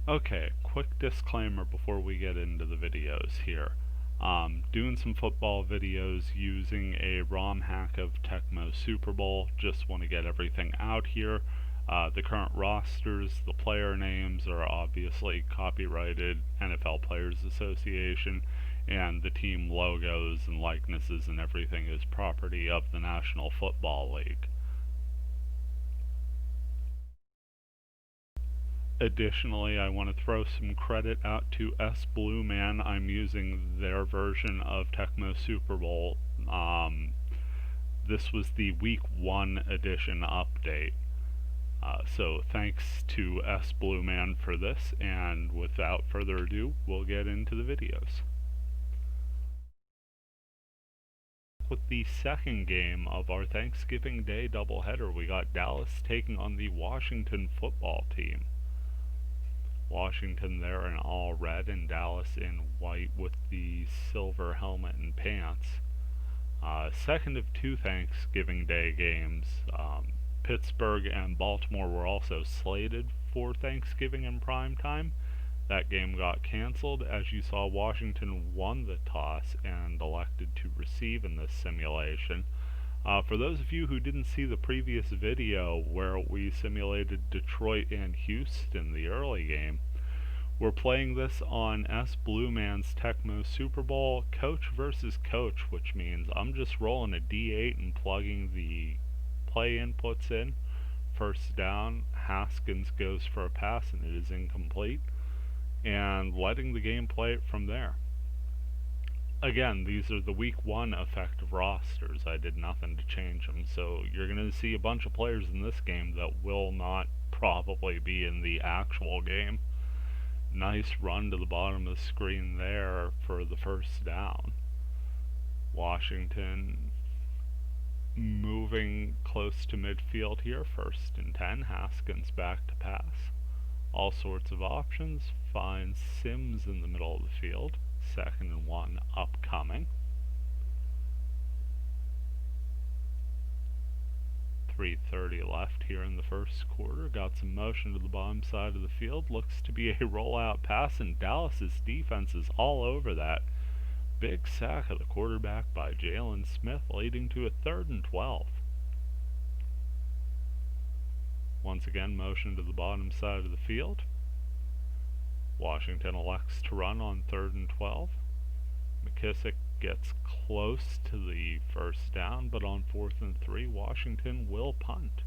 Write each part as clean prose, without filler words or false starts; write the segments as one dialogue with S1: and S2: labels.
S1: Okay, quick disclaimer before we get into the videos here. Doing some football videos using a ROM hack of Tecmo Super Bowl. Just want to get everything out here. The current rosters, the player names are obviously copyrighted NFL Players Association, and the team logos and likenesses and everything is property of the National Football League. Additionally, I want to throw some credit out to S Blue Man. I'm using their version of Tecmo Super Bowl. This was the Week 1 edition update. So thanks to S Blue Man for this, and without further ado, we'll get into the videos. With the second game of our Thanksgiving Day doubleheader, we got Dallas taking on the Washington football team. Washington there in all red and Dallas in white with the silver helmet and pants. Second of two Thanksgiving Day games. Pittsburgh and Baltimore were also slated for Thanksgiving in prime time. That game got canceled. As you saw, Washington won the toss and elected to receive in this simulation. For those of you who didn't see the previous video where we simulated Detroit and Houston, the early game, we're playing this on S Blue Man's Tecmo Super Bowl coach versus coach, which means I'm just rolling a D8 and plugging the play inputs in. First down, Haskins goes for a pass and it is incomplete, and letting the game play it from there. Again, these are the Week 1 effective rosters. I did nothing to change them, so you're going to see a bunch of players in this game that will not probably be in the actual game. Nice run to the bottom of the screen there for the first down. Washington moving close to midfield here, 1st and 10. Haskins back to pass. All sorts of options. Finds Sims in the middle of the field. 2nd and 1 upcoming. 3:30 left here in the first quarter. Got some motion to the bottom side of the field. Looks to be a rollout pass, and Dallas's defense is all over that. Big sack of the quarterback by Jalen Smith, leading to a 3rd and 12. Once again, motion to the bottom side of the field. Washington elects to run on 3rd and 12. McKissick gets close to the first down, but on 4th and 3, Washington will punt.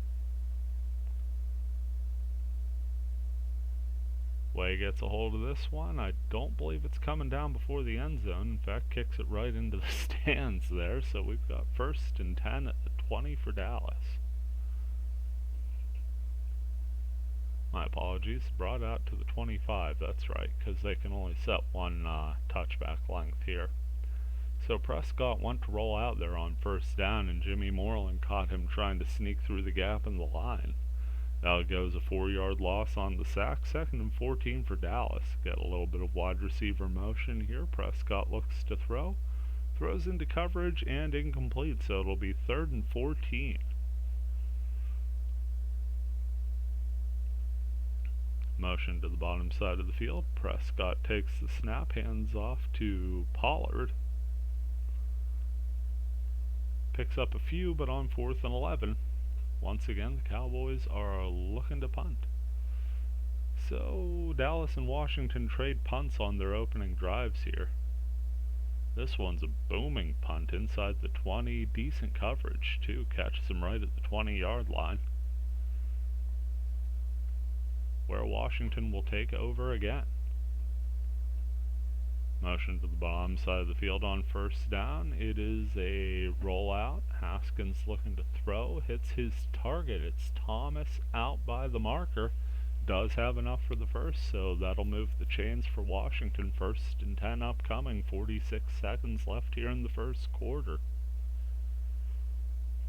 S1: Way gets a hold of this one. I don't believe it's coming down before the end zone. In fact, kicks it right into the stands there. So we've got 1st and 10 at the 20 for Dallas. My apologies, brought out to the 25, that's right, because they can only set one touchback length here. So Prescott went to roll out there on 1st down, and Jimmy Moreland caught him trying to sneak through the gap in the line. Out goes a 4-yard loss on the sack. 2nd and 14 for Dallas. Get a little bit of wide receiver motion here. Prescott looks to throw. Throws into coverage and incomplete, so it'll be 3rd and 14. Motion to the bottom side of the field. Prescott takes the snap, hands off to Pollard. Picks up a few, but on 4th and 11. Once again, the Cowboys are looking to punt. So Dallas and Washington trade punts on their opening drives here. This one's a booming punt inside the 20. Decent coverage, too. Catches him right at the 20-yard line, where Washington will take over again. Motion to the bottom side of the field on 1st down. It is a rollout. Haskins looking to throw. Hits his target. It's Thomas out by the marker. Does have enough for the first, so that'll move the chains for Washington. 1st and 10 upcoming. 46 seconds left here in the first quarter.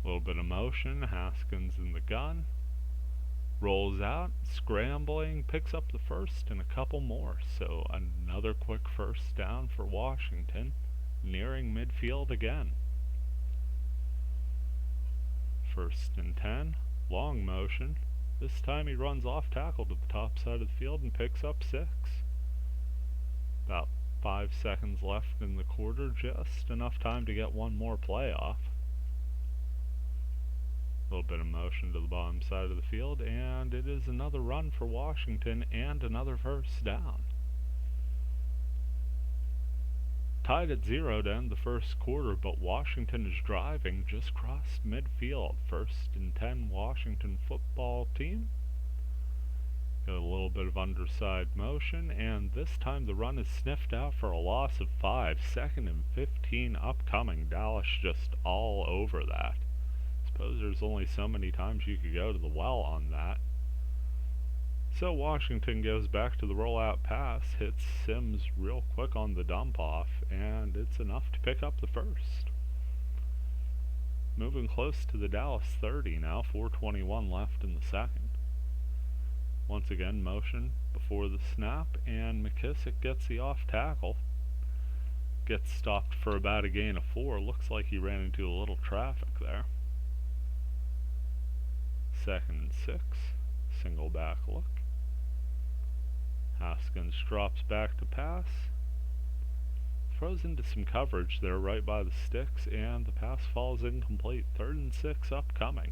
S1: A little bit of motion. Haskins in the gun. Rolls out, scrambling, picks up the first and a couple more. So another quick 1st down for Washington, nearing midfield again. 1st and 10, long motion, This time he runs off tackle to the top side of the field and picks up 6. About 5 seconds left in the quarter, just enough time to get one more play off. A little bit of motion to the bottom side of the field, and it is another run for Washington and another first down. Tied at 0 to end the first quarter, but Washington is driving, just crossed midfield. 1st and 10 Washington football team. Got a little bit of underside motion, and this time the run is sniffed out for a loss of 5. 2nd and 15 upcoming. Dallas just all over that. Suppose there's only so many times you could go to the well on that. So Washington goes back to the rollout pass, hits Sims real quick on the dump off, and it's enough to pick up the first. Moving close to the Dallas 30 now, 4:21 left in the second. Once again, motion before the snap, and McKissick gets the off tackle. Gets stopped for about a gain of 4. Looks like he ran into a little traffic there. 2nd and 6. Single back look. Haskins drops back to pass. Throws into some coverage there right by the sticks, and the pass falls incomplete. 3rd and 6 upcoming.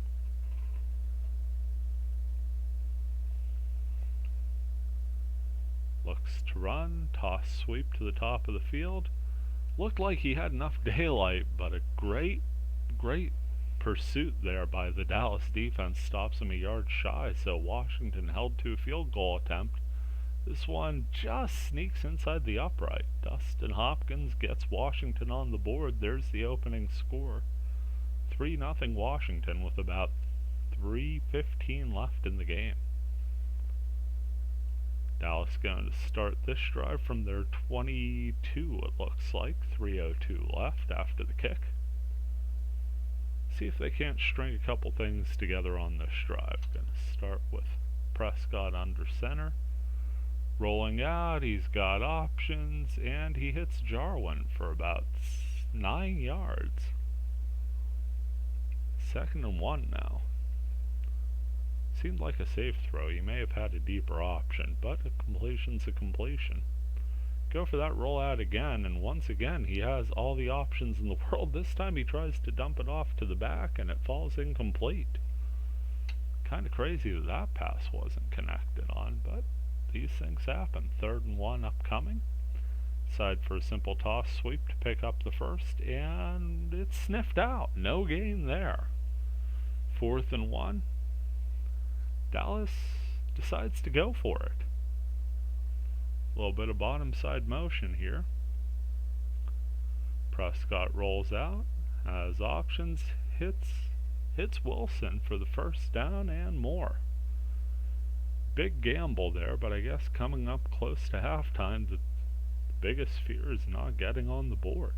S1: Looks to run, toss sweep to the top of the field. Looked like he had enough daylight, but a great pursuit there by the Dallas defense stops him a yard shy, so Washington held to a field goal attempt. This one just sneaks inside the upright. Dustin Hopkins gets Washington on the board. There's the opening score. 3-0 Washington with about 3:15 left in the game. Dallas going to start this drive from their 22, it looks like. 3:02 left after the kick. See if they can't string a couple things together on this drive. Going to start with Prescott under center. Rolling out, he's got options, and he hits Jarwin for about 9 yards. 2nd and 1 now. Seemed like a safe throw. He may have had a deeper option, but a completion's a completion. Go for that rollout again, and once again he has all the options in the world. This time he tries to dump it off to the back, and it falls incomplete. Kind of crazy that that pass wasn't connected on, but these things happen. 3rd and 1 upcoming. Side for a simple toss sweep to pick up the first, and it's sniffed out. No gain there. 4th and 1. Dallas decides to go for it. A little bit of bottom side motion here. Prescott rolls out, has options, hits Wilson for the first down and more. Big gamble there, but I guess coming up close to halftime, the biggest fear is not getting on the board.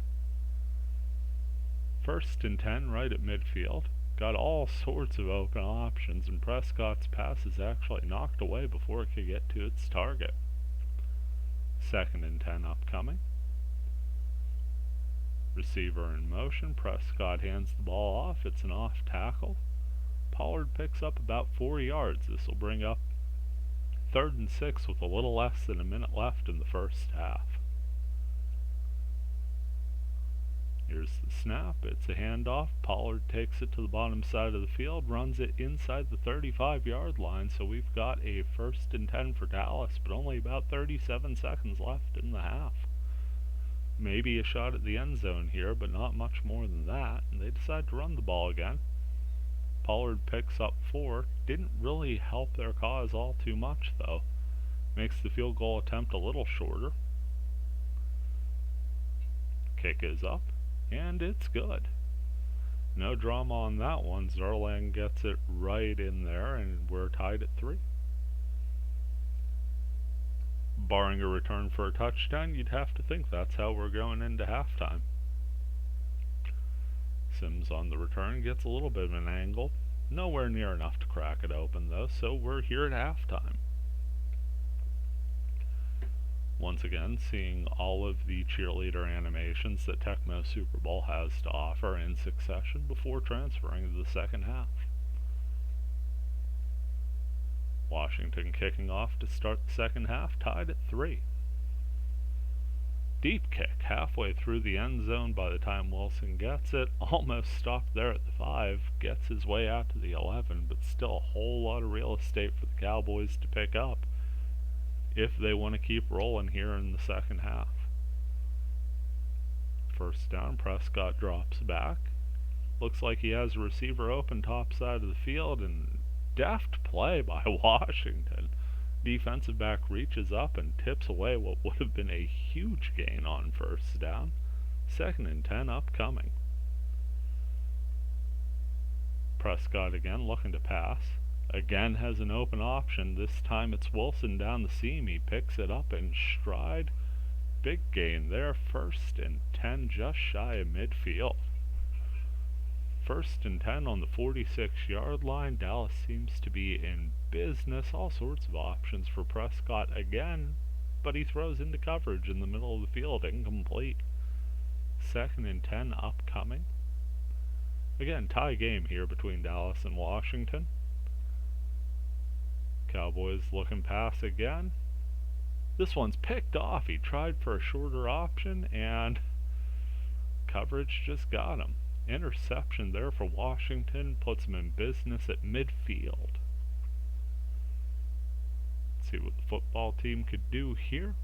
S1: 1st and 10 right at midfield. Got all sorts of open options, and Prescott's pass is actually knocked away before it could get to its target. 2nd and 10 upcoming. Receiver in motion. Prescott hands the ball off. It's an off tackle. Pollard picks up about 4 yards. This will bring up 3rd and 6 with a little less than a minute left in the first half. Here's the snap. It's a handoff. Pollard takes it to the bottom side of the field, runs it inside the 35-yard line, so we've got a 1st and 10 for Dallas, but only about 37 seconds left in the half. Maybe a shot at the end zone here, but not much more than that, and they decide to run the ball again. Pollard picks up 4. Didn't really help their cause all too much, though. Makes the field goal attempt a little shorter. Kick is up, and it's good. No drama on that one. Zerlang gets it right in there, and we're tied at 3. Barring a return for a touchdown, you'd have to think that's how we're going into halftime. Sims on the return gets a little bit of an angle. Nowhere near enough to crack it open, though, so we're here at halftime. Once again, seeing all of the cheerleader animations that Tecmo Super Bowl has to offer in succession before transferring to the second half. Washington kicking off to start the second half, tied at 3. Deep kick halfway through the end zone by the time Wilson gets it. Almost stopped there at the 5. Gets his way out to the 11, but still a whole lot of real estate for the Cowboys to pick up if they want to keep rolling here in the second half. First down, Prescott drops back. Looks like he has a receiver open top side of the field, and deft play by Washington. Defensive back reaches up and tips away what would have been a huge gain on first down. 2nd and 10 upcoming. Prescott again looking to pass. Again has an open option. This time it's Wilson down the seam. He picks it up in stride. Big gain there. 1st and 10 just shy of midfield. 1st and 10 on the 46-yard line. Dallas seems to be in business. All sorts of options for Prescott again, but he throws into coverage in the middle of the field. Incomplete. 2nd and 10 upcoming. Again, tie game here between Dallas and Washington. Cowboys looking pass again. This one's picked off. He tried for a shorter option, and coverage just got him. Interception there for Washington, puts him in business at midfield. Let's see what the football team could do here.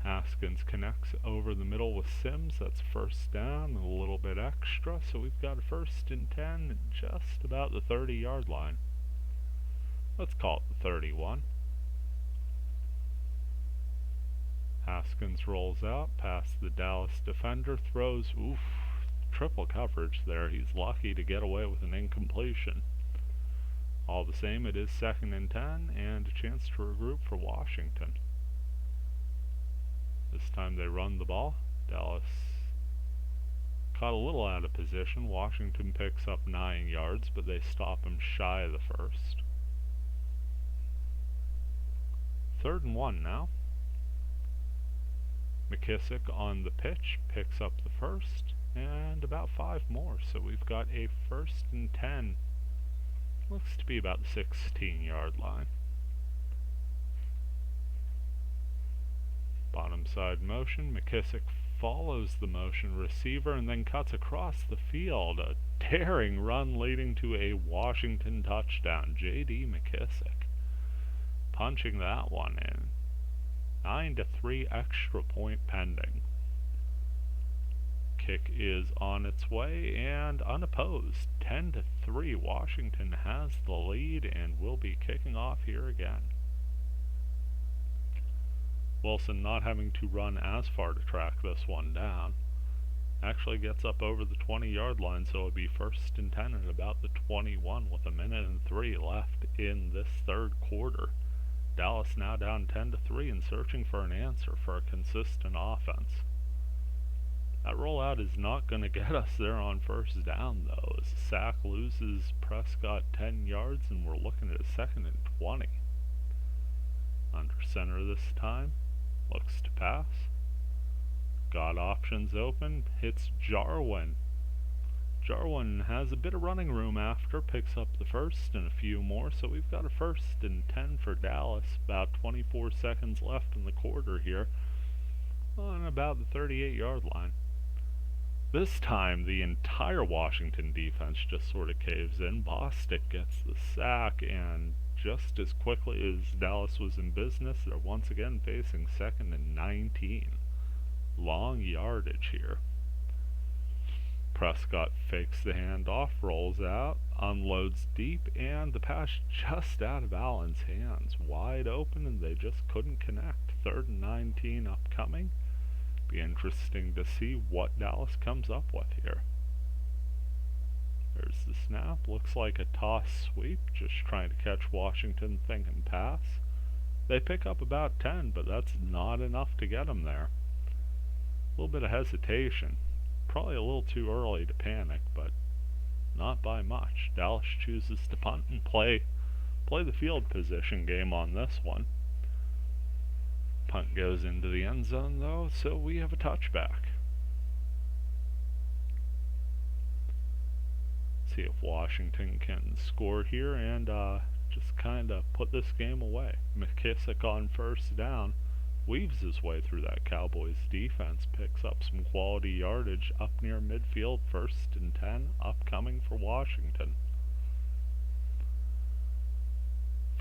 S1: Haskins connects over the middle with Sims. That's first down, a little bit extra. So we've got a 1st and 10 just about the 30-yard line. Let's call it the 31. Haskins rolls out past the Dallas defender, throws, triple coverage there. He's lucky to get away with an incompletion. All the same, it is 2nd and 10 and a chance to regroup for Washington. This time they run the ball. Dallas caught a little out of position. Washington picks up 9 yards, but they stop him shy of the 1st. 3rd and 1 now. McKissick on the pitch, picks up the 1st, and about 5 more. So we've got a 1st and 10. Looks to be about the 16-yard line. Bottom side motion. McKissick follows the motion receiver and then cuts across the field. A daring run leading to a Washington touchdown. J.D. McKissick punching that one in. 9-3 extra point pending. Kick is on its way and unopposed. 10-3. Washington has the lead and will be kicking off here again. Wilson not having to run as far to track this one down. Actually gets up over the 20-yard line, so it'll be 1st and 10 at about the 21 with 1:03 left in this 3rd quarter. Dallas now down 10-3 and searching for an answer for a consistent offense. That rollout is not going to get us there on first down, though, as the sack loses Prescott 10 yards and we're looking at a 2nd and 20. Under center this time. Looks to pass. Got options open. Hits Jarwin. Jarwin has a bit of running room after. Picks up the 1st and a few more. So we've got a 1st and 10 for Dallas. About 24 seconds left in the quarter here. On about the 38-yard line. This time the entire Washington defense just sort of caves in. Bostic gets the sack, and just as quickly as Dallas was in business, they're once again facing 2nd and 19. Long yardage here. Prescott fakes the handoff, rolls out, unloads deep, and the pass just out of Allen's hands. Wide open, and they just couldn't connect. 3rd and 19 upcoming. Be interesting to see what Dallas comes up with here. There's the snap. Looks like a toss sweep, just trying to catch Washington thinking pass. They pick up about 10, but that's not enough to get them there. A little bit of hesitation. Probably a little too early to panic, but not by much. Dallas chooses to punt and play the field position game on this one. Punt goes into the end zone, though, so we have a touchback. See if Washington can score here, and just kind of put this game away. McKissick on first down weaves his way through that Cowboys defense, picks up some quality yardage up near midfield, 1st and 10, upcoming for Washington.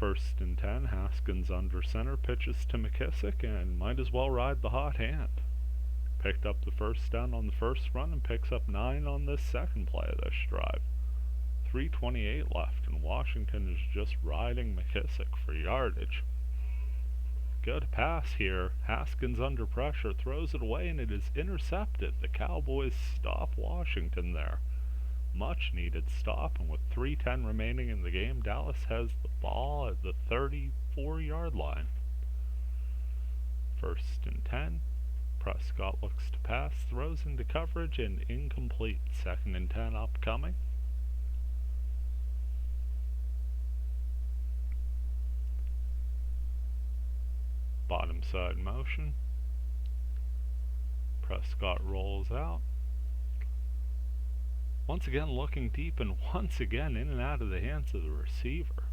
S1: 1st and 10, Haskins under center, pitches to McKissick, and might as well ride the hot hand. Picked up the 1st down on the first run and picks up 9 on this second play of this drive. 3:28 left, and Washington is just riding McKissick for yardage. Good pass here. Haskins under pressure, throws it away, and it is intercepted. The Cowboys stop Washington there. Much needed stop, and with 3:10 remaining in the game, Dallas has the ball at the 34-yard line. 1st and 10. Prescott looks to pass, throws into coverage, and incomplete. 2nd and 10 upcoming. Bottom side motion. Prescott rolls out. Once again looking deep, and once again in and out of the hands of the receiver.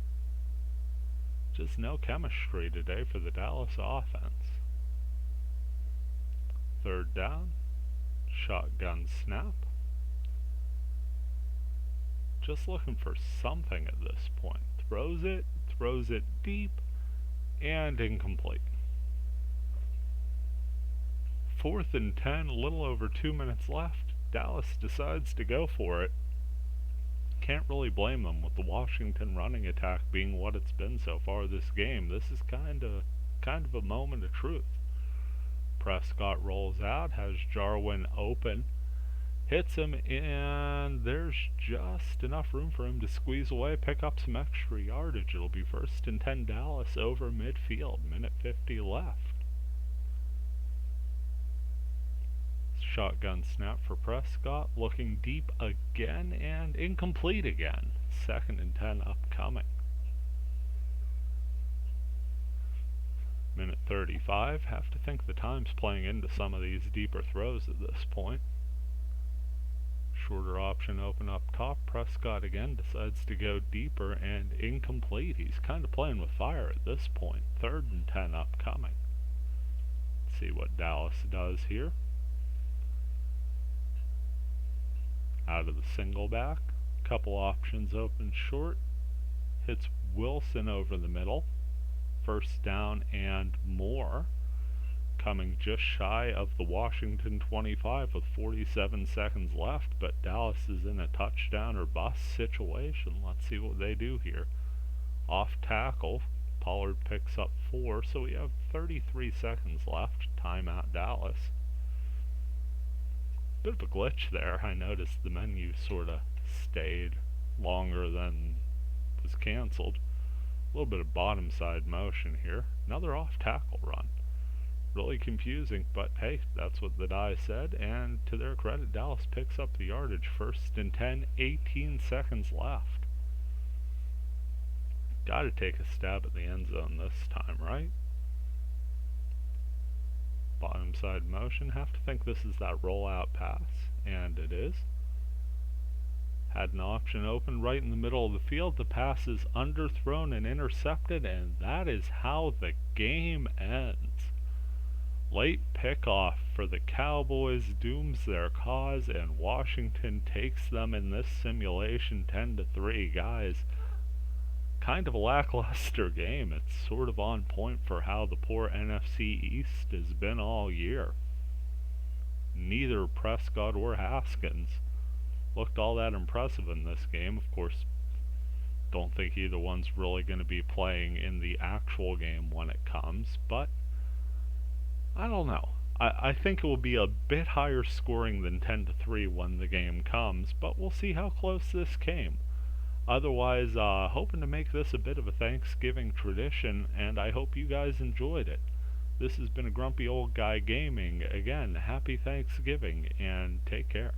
S1: Just no chemistry today for the Dallas offense. 3rd down. Shotgun snap. Just looking for something at this point. Throws it deep, and incomplete. 4th and 10, a little over 2 minutes left. Dallas decides to go for it. Can't really blame them with the Washington running attack being what it's been so far this game. This is kind of a moment of truth. Prescott rolls out, has Jarwin open, hits him, and there's just enough room for him to squeeze away, pick up some extra yardage. It'll be 1st and 10 Dallas over midfield, minute 50 left. Shotgun snap for Prescott, looking deep again and incomplete again. 2nd and 10 upcoming. Minute 35. Have to think the time's playing into some of these deeper throws at this point. Shorter option open up top. Prescott again decides to go deeper and incomplete. He's kind of playing with fire at this point. 3rd and 10 upcoming. Let's see what Dallas does here. Out of the single back. Couple options open short. Hits Wilson over the middle. 1st down and more. Coming just shy of the Washington 25 with 47 seconds left, but Dallas is in a touchdown or bust situation. Let's see what they do here. Off tackle. Pollard picks up 4, so we have 33 seconds left. Timeout Dallas. Bit of a glitch there. I noticed the menu sort of stayed longer than was canceled. A little bit of bottom side motion here. Another off tackle run. Really confusing, but hey, that's what the die said, and to their credit, Dallas picks up the yardage. 1st and 10, 18 seconds left. Gotta take a stab at the end zone this time, right? Bottom side motion. Have to think this is that rollout pass, and it is. Had an option open right in the middle of the field. The pass is underthrown and intercepted, and that is how the game ends. Late pickoff for the Cowboys dooms their cause, and Washington takes them in this simulation 10-3. Guys, kind of a lackluster game. It's sort of on point for how the poor NFC East has been all year. Neither Prescott or Haskins looked all that impressive in this game. Of course, don't think either one's really going to be playing in the actual game when it comes, but I don't know. I think it will be a bit higher scoring than 10-3 when the game comes, but we'll see how close this came. Otherwise, hoping to make this a bit of a Thanksgiving tradition, and I hope you guys enjoyed it. This has been a Grumpy Old Guy Gaming. Again, happy Thanksgiving, and take care.